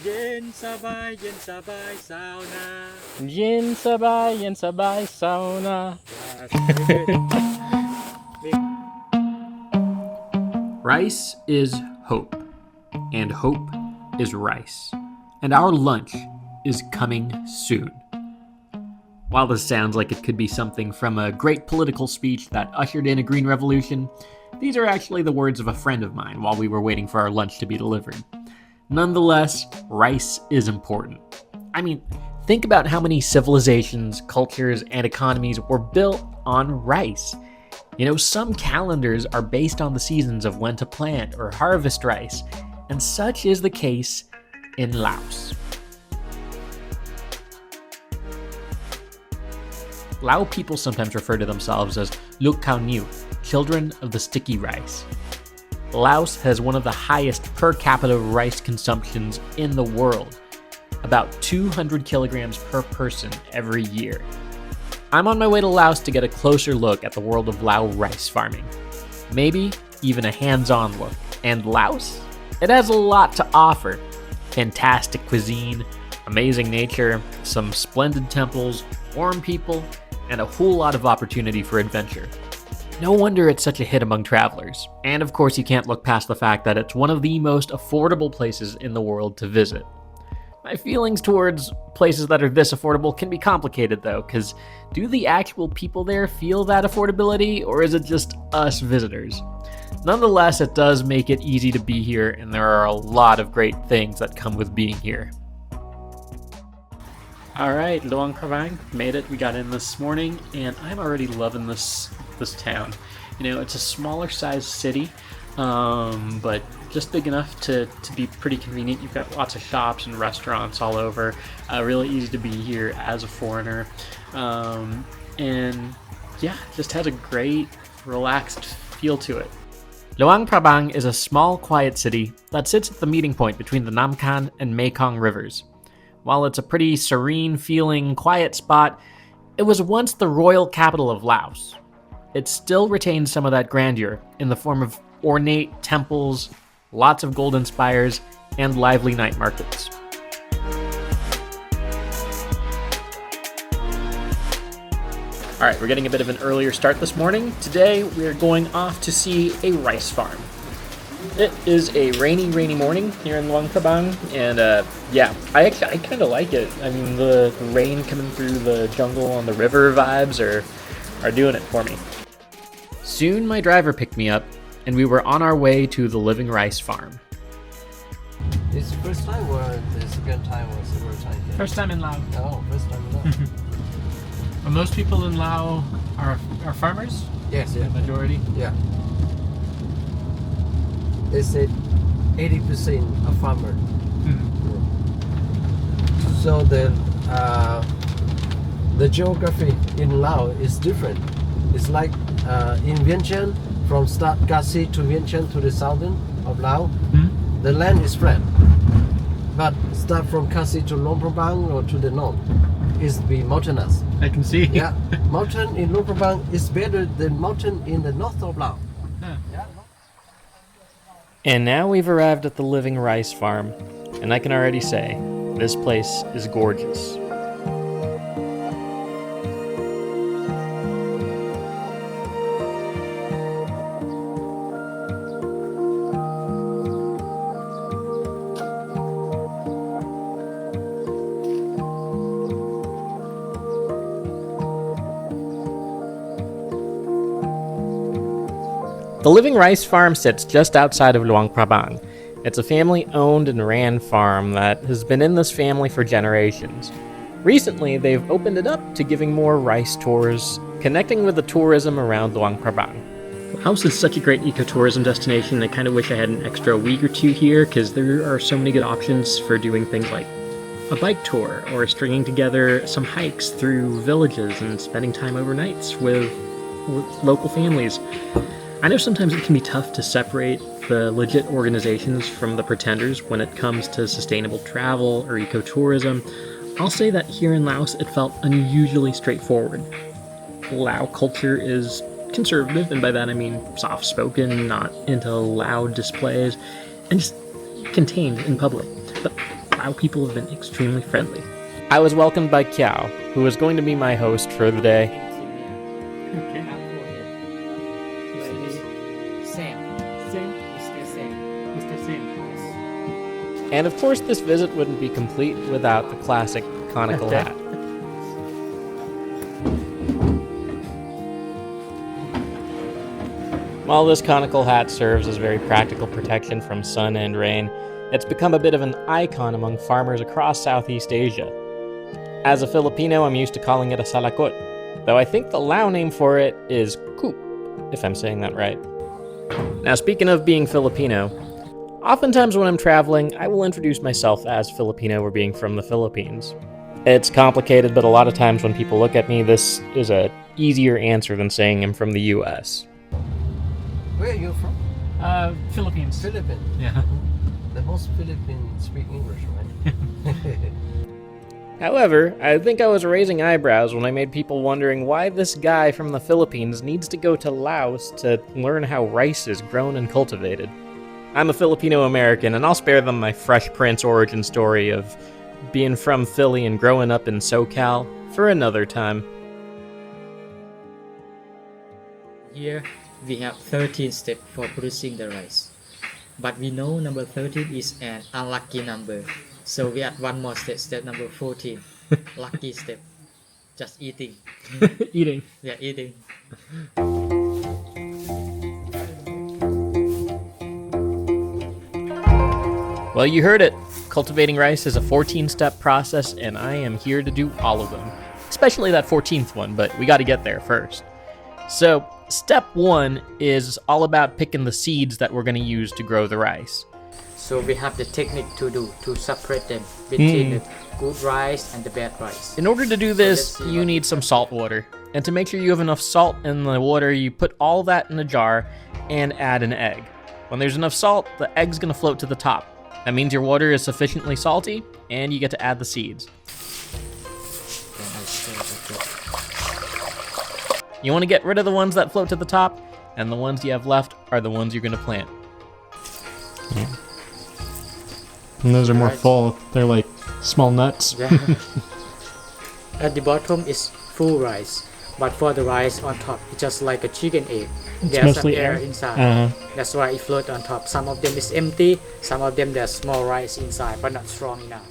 Yen sabay, sauna. Yen sabay, sauna. Rice is hope, and hope is rice, and our lunch is coming soon. While this sounds like it could be something from a great political speech that ushered in a green revolution, these are actually the words of a friend of mine while we were waiting for our lunch to be delivered. Nonetheless, rice is important. I mean, think about how many civilizations, cultures, and economies were built on rice. You know, some calendars are based on the seasons of when to plant or harvest rice, and such is the case in Laos. Lao people sometimes refer to themselves as Luk Khao Niu, children of the sticky rice. Laos has one of the highest per capita rice consumptions in the world, about 200 kilograms per person every year. I'm on my way to Laos to get a closer look at the world of Lao rice farming. Maybe even a hands-on look. And Laos? It has a lot to offer. Fantastic cuisine, amazing nature, some splendid temples, warm people, and a whole lot of opportunity for adventure. No wonder it's such a hit among travelers. And of course you can't look past the fact that it's one of the most affordable places in the world to visit. My feelings towards places that are this affordable can be complicated though, because do the actual people there feel that affordability, or is it just us visitors? Nonetheless, it does make it easy to be here, and there are a lot of great things that come with being here. Alright, Luang Prabang, made it. We got in this morning, and I'm already loving this town. You know, it's a smaller sized city, but just big enough to be pretty convenient. You've got lots of shops and restaurants all over. Really easy to be here as a foreigner. And yeah, just has a great, relaxed feel to it. Luang Prabang is a small, quiet city that sits at the meeting point between the Namkhan and Mekong rivers. While it's a pretty serene-feeling, quiet spot, it was once the royal capital of Laos. It still retains some of that grandeur in the form of ornate temples, lots of golden spires, and lively night markets. Alright, we're getting a bit of an earlier start this morning. Today, we're going off to see a rice farm. It is a rainy morning here in Luang Prabang, and yeah, I kind of like it. I mean, the rain coming through the jungle on the river vibes are doing it for me. Soon, my driver picked me up, and we were on our way to the living rice farm. It's the first time or the second time or several times? Yeah. First time in Laos. Oh, first time in Laos. Well, most people in Laos are farmers? Yes, yeah. The majority? Yeah. They said 80% are farmer. So the geography in Laos is different. It's like in Vientiane, from start Kasi to Vientiane to the southern of Laos, the land is flat. But start from Kasi to Luang Prabang or to the north is be mountainous. I can see. Yeah, mountain in Luang Prabang is better than mountain in the north of Laos. Huh. Yeah. And now we've arrived at the living rice farm, and I can already say, this place is gorgeous. The living rice farm sits just outside of Luang Prabang. It's a family-owned and ran farm that has been in this family for generations. Recently, they've opened it up to giving more rice tours, connecting with the tourism around Luang Prabang. Laos is such a great ecotourism destination. I kind of wish I had an extra week or two here, because there are so many good options for doing things like a bike tour, or stringing together some hikes through villages and spending time overnights with local families. I know sometimes it can be tough to separate the legit organizations from the pretenders when it comes to sustainable travel or ecotourism. I'll say that here in Laos it felt unusually straightforward. Lao culture is conservative, and by that I mean soft-spoken, not into loud displays, and just contained in public. But Lao people have been extremely friendly. I was welcomed by Keow, who was going to be my host for the day. And of course, this visit wouldn't be complete without the classic conical hat. While this conical hat serves as very practical protection from sun and rain, it's become a bit of an icon among farmers across Southeast Asia. As a Filipino, I'm used to calling it a salakot, though I think the Lao name for it is coop, if I'm saying that right. Now, speaking of being Filipino, oftentimes when I'm traveling, I will introduce myself as Filipino or being from the Philippines. It's complicated, but a lot of times when people look at me, this is a easier answer than saying I'm from the US. Where are you from? Philippines. Philippines. Yeah. The most Philippines speak English, right? However, I think I was raising eyebrows when I made people wondering why this guy from the Philippines needs to go to Laos to learn how rice is grown and cultivated. I'm a Filipino-American, and I'll spare them my Fresh Prince origin story of being from Philly and growing up in SoCal for another time. Here we have 13 steps for producing the rice. But we know number 13 is an unlucky number. So we add one more step, step number 14. Lucky step. Just eating. Eating. Yeah, eating. Well, you heard it. Cultivating rice is a 14-step process, and I am here to do all of them. Especially that 14th one, but we gotta get there first. So, step 1 is all about picking the seeds that we're gonna use to grow the rice. So we have the technique to do to separate them between the good rice and the bad rice. In order to do this, you need some salt water. And to make sure you have enough salt in the water, you put all that in a jar and add an egg. When there's enough salt, the egg's gonna float to the top. That means your water is sufficiently salty, and you get to add the seeds. You want to get rid of the ones that float to the top, and the ones you have left are the ones you're going to plant. Yeah. And those are more full. They're like small nuts. Yeah. At the bottom is full rice, but for the rice on top, it's just like a chicken egg. There's some air inside. That's why it floats on top. Some of them is empty, some of them there's small rice inside, but not strong enough.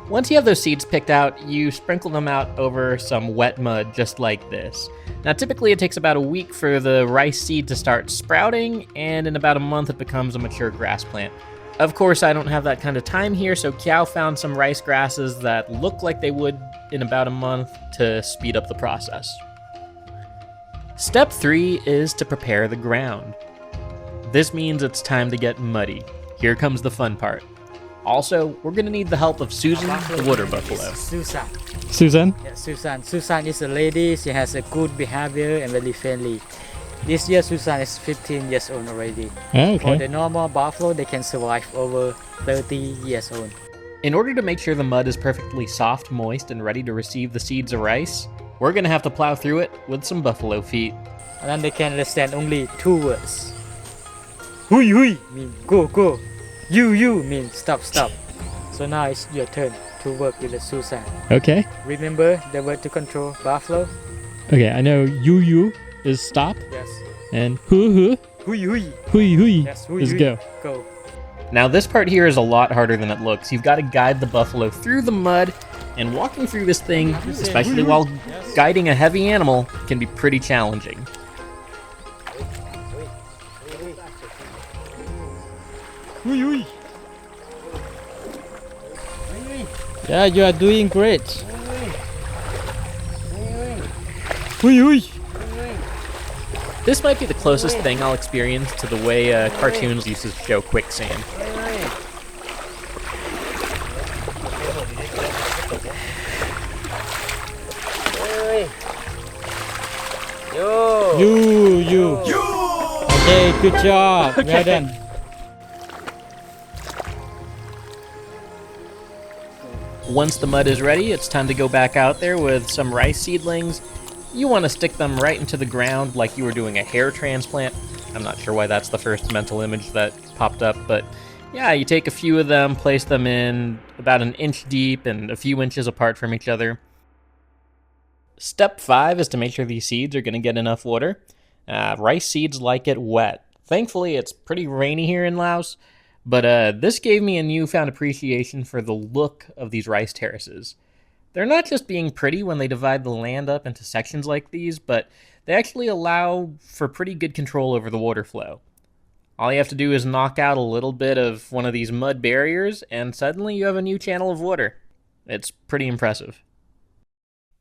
Once you have those seeds picked out, you sprinkle them out over some wet mud just like this. Now typically it takes about a week for the rice seed to start sprouting, and in about a month it becomes a mature grass plant. Of course, I don't have that kind of time here, so Keow found some rice grasses that look like they would in about a month to speed up the process. Step 3 is to prepare the ground. This means it's time to get muddy. Here comes the fun part. Also, we're going to need the help of Susan, the water buffalo. Susan. Susan? Yeah, Susan. Susan is a lady. She has a good behavior and very friendly. This year, Susan is 15 years old already. Oh, For okay. the normal buffalo, they can survive over 30 years old. In order to make sure the mud is perfectly soft, moist, and ready to receive the seeds of rice, we're going to have to plow through it with some buffalo feet. And then they can understand only 2 words. Hui hui means go go. You means stop stop. So now it's your turn to work with the Susan. Okay. Remember the word to control buffalo? Okay, I know you is stop, Yes. and hu Hui hui. Yes, hui is hui. go. Go. Now this part here is a lot harder than it looks. You've got to guide the buffalo through the mud, and walking through this thing, especially while guiding a heavy animal, can be pretty challenging. Hui hui. Yeah, you are doing great. Hui hui. This might be the closest thing I'll experience to the way cartoons used to show quicksand. You. Okay, good job. Well done. Once the mud is ready, it's time to go back out there with some rice seedlings. You want to stick them right into the ground like you were doing a hair transplant. I'm not sure why that's the first mental image that popped up, but Yeah, you take a few of them, place them in about an inch deep and a few inches apart from each other. Step 5 is to make sure these seeds are going to get enough water. Rice seeds like it wet. Thankfully, it's pretty rainy here in Laos, but this gave me a newfound appreciation for the look of these rice terraces. They're not just being pretty when they divide the land up into sections like these, but they actually allow for pretty good control over the water flow. All you have to do is knock out a little bit of one of these mud barriers, and suddenly you have a new channel of water. It's pretty impressive.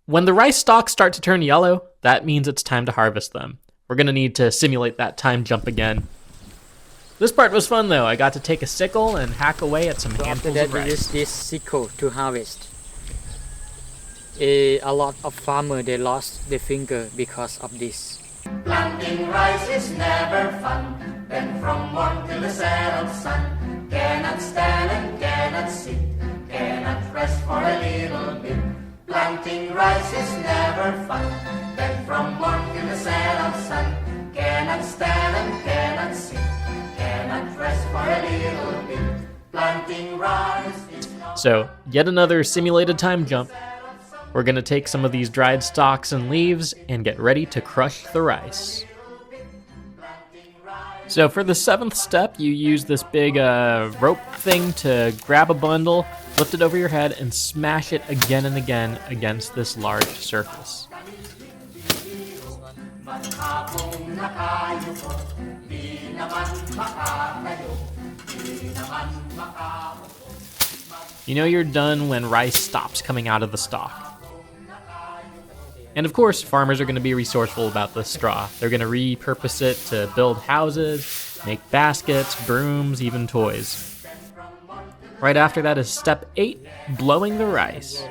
When the rice stalks start to turn yellow, that means it's time to harvest them. We're going to need to simulate that time jump again. This part was fun though. I got to take a sickle and hack away at some So after handfuls that, of we rice. use this sickle to harvest. A lot of farmers, they lost their finger because of this. Planting rice is never fun. Then from morn till the set of sun, cannot stand and cannot sit, cannot rest for a little bit. Planting rice is never fun. Then from morn till the set of sun, cannot stand and cannot sit, cannot rest for a little bit. Planting rice is not. So, yet another simulated time jump. We're going to take some of these dried stalks and leaves and get ready to crush the rice. So for the 7th step, you use this big rope thing to grab a bundle, lift it over your head, and smash it again and again against this large surface. You know you're done when rice stops coming out of the stalk. And of course, farmers are going to be resourceful about this straw. They're going to repurpose it to build houses, make baskets, brooms, even toys. Right after that is step 8, blowing the rice.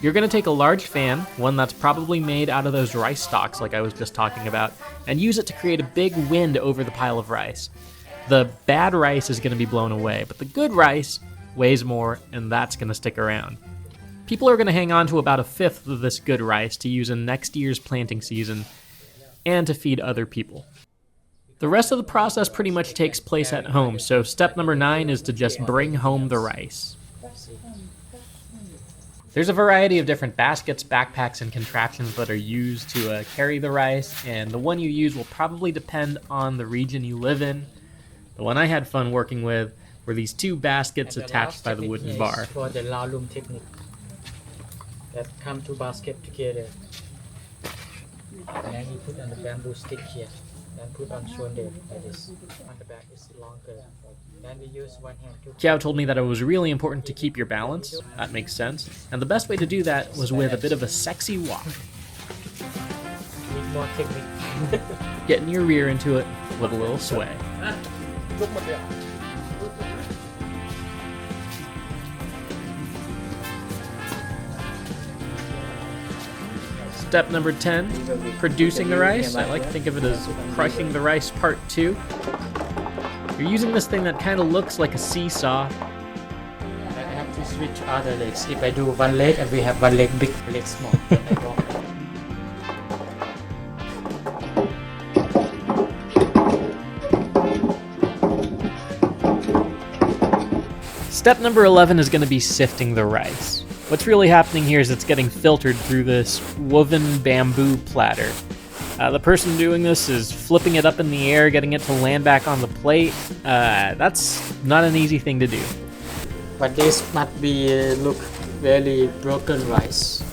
You're going to take a large fan, one that's probably made out of those rice stalks like I was just talking about, and use it to create a big wind over the pile of rice. The bad rice is going to be blown away, but the good rice weighs more, and that's going to stick around. People are going to hang on to about 1/5 of this good rice to use in next year's planting season and to feed other people. The rest of the process pretty much takes place at home, so step number 9 is to just bring home the rice. There's a variety of different baskets, backpacks, and contraptions that are used to carry the rice, and the one you use will probably depend on the region you live in. The one I had fun working with were these 2 baskets attached by the wooden bar. For the Laos technique, that come to basket together. And then we put on the bamboo stick here, and put on shoulder like this. On the back is longer. Then we use one hand to. Keow told me that it was really important to keep your balance. That makes sense. And the best way to do that was with a bit of a sexy walk. Need more technique. Getting your rear into it with a little sway. Step number 10, producing the rice. I like to think of it as crushing the rice part 2. You're using this thing that kind of looks like a seesaw. I have to switch other legs. If I do one leg and we have one leg big, leg small, then I walk. Step number 11 is going to be sifting the rice. What's really happening here is it's getting filtered through this woven bamboo platter. The person doing this is flipping it up in the air, getting it to land back on the plate. That's not an easy thing to do. But this might be look very broken rice.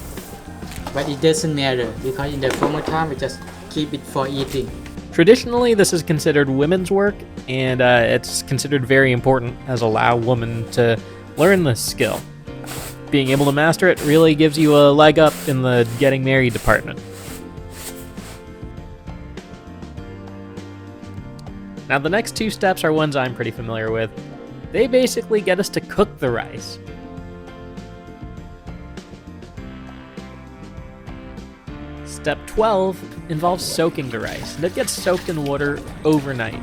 But it doesn't matter because in the former time we just keep it for eating. Traditionally, this is considered women's work, and it's considered very important as a Lao woman to learn this skill. Being able to master it really gives you a leg up in the getting married department. Now the next 2 steps are ones I'm pretty familiar with. They basically get us to cook the rice. Step 12 involves soaking the rice, and it gets soaked in water overnight.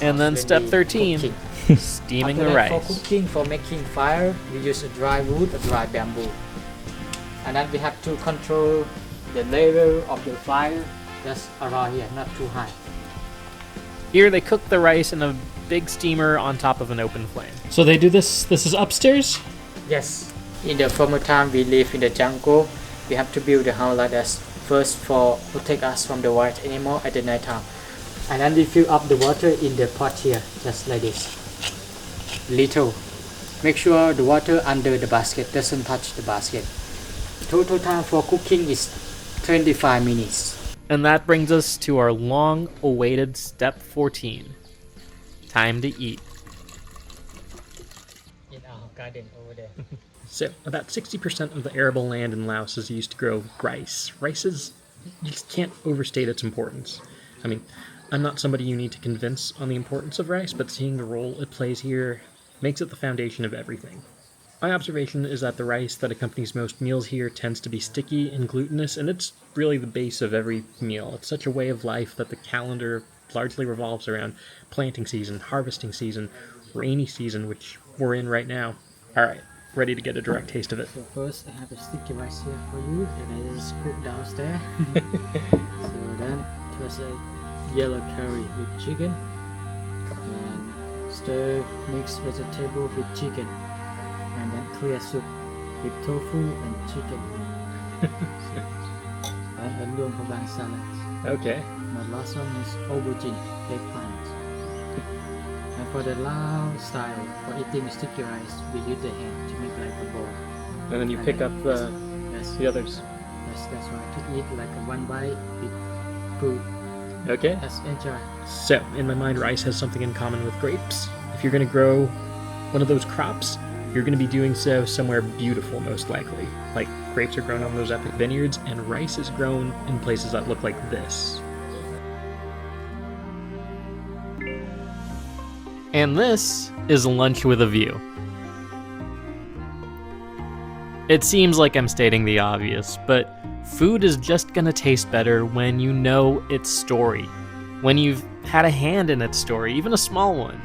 And then step 13, steaming the For rice. cooking, for making fire, we use a dry wood, a dry bamboo. And then we have to control the level of the fire just around here, not too high. Here they cook the rice in a big steamer on top of an open flame. So they do this is upstairs? Yes. In the former time we live in the jungle. We have to build the house like that first for protect us from the wild animal at the night time. And then we fill up the water in the pot here, just like this. Little. Make sure the water under the basket doesn't touch the basket. Total time for cooking is 25 minutes. And that brings us to our long-awaited step 14. Time to eat. In our garden over there. So, about 60% of the arable land in Laos is used to grow rice. Rice is, you just can't overstate its importance. I mean, I'm not somebody you need to convince on the importance of rice, but seeing the role it plays here makes it the foundation of everything. My observation is that the rice that accompanies most meals here tends to be sticky and glutinous, and it's really the base of every meal. It's such a way of life that the calendar largely revolves around planting season, harvesting season, rainy season, which we're in right now. Alright, ready to get a direct taste of it. So first I have a sticky rice here for you, and I just cook downstairs. So then it was a yellow curry with chicken, and stir mixed vegetable with chicken, and then clear soup with tofu and chicken. And a Luang Prabang salad. Okay. My last one is aubergine, eggplant. And for the Lao style, for eating sticky rice, we use the hand to make like a ball. And then you pick up Yes, the others. yes, that's right. To eat like a one bite with food. Okay. Let's enjoy. So, in my mind, rice has something in common with grapes. If you're going to grow one of those crops, you're going to be doing so somewhere beautiful, most likely. Like, grapes are grown on those epic vineyards, and rice is grown in places that look like this. And this is lunch with a view. It seems like I'm stating the obvious, but food is just gonna taste better when you know its story, when you've had a hand in its story, even a small one.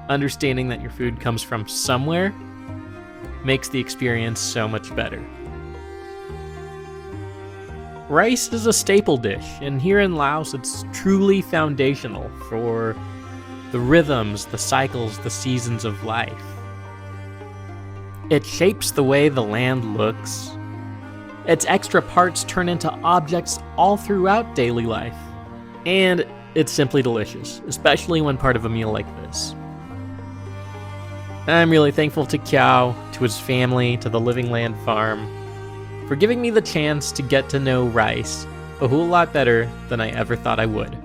Understanding that your food comes from somewhere makes the experience so much better. Rice is a staple dish, and here in Laos it's truly foundational for the rhythms, the cycles, the seasons of life. It shapes the way the land looks. Its extra parts turn into objects all throughout daily life. And it's simply delicious, especially when part of a meal like this. I'm really thankful to Keow, to his family, to the Living Land Farm, for giving me the chance to get to know rice a whole lot better than I ever thought I would.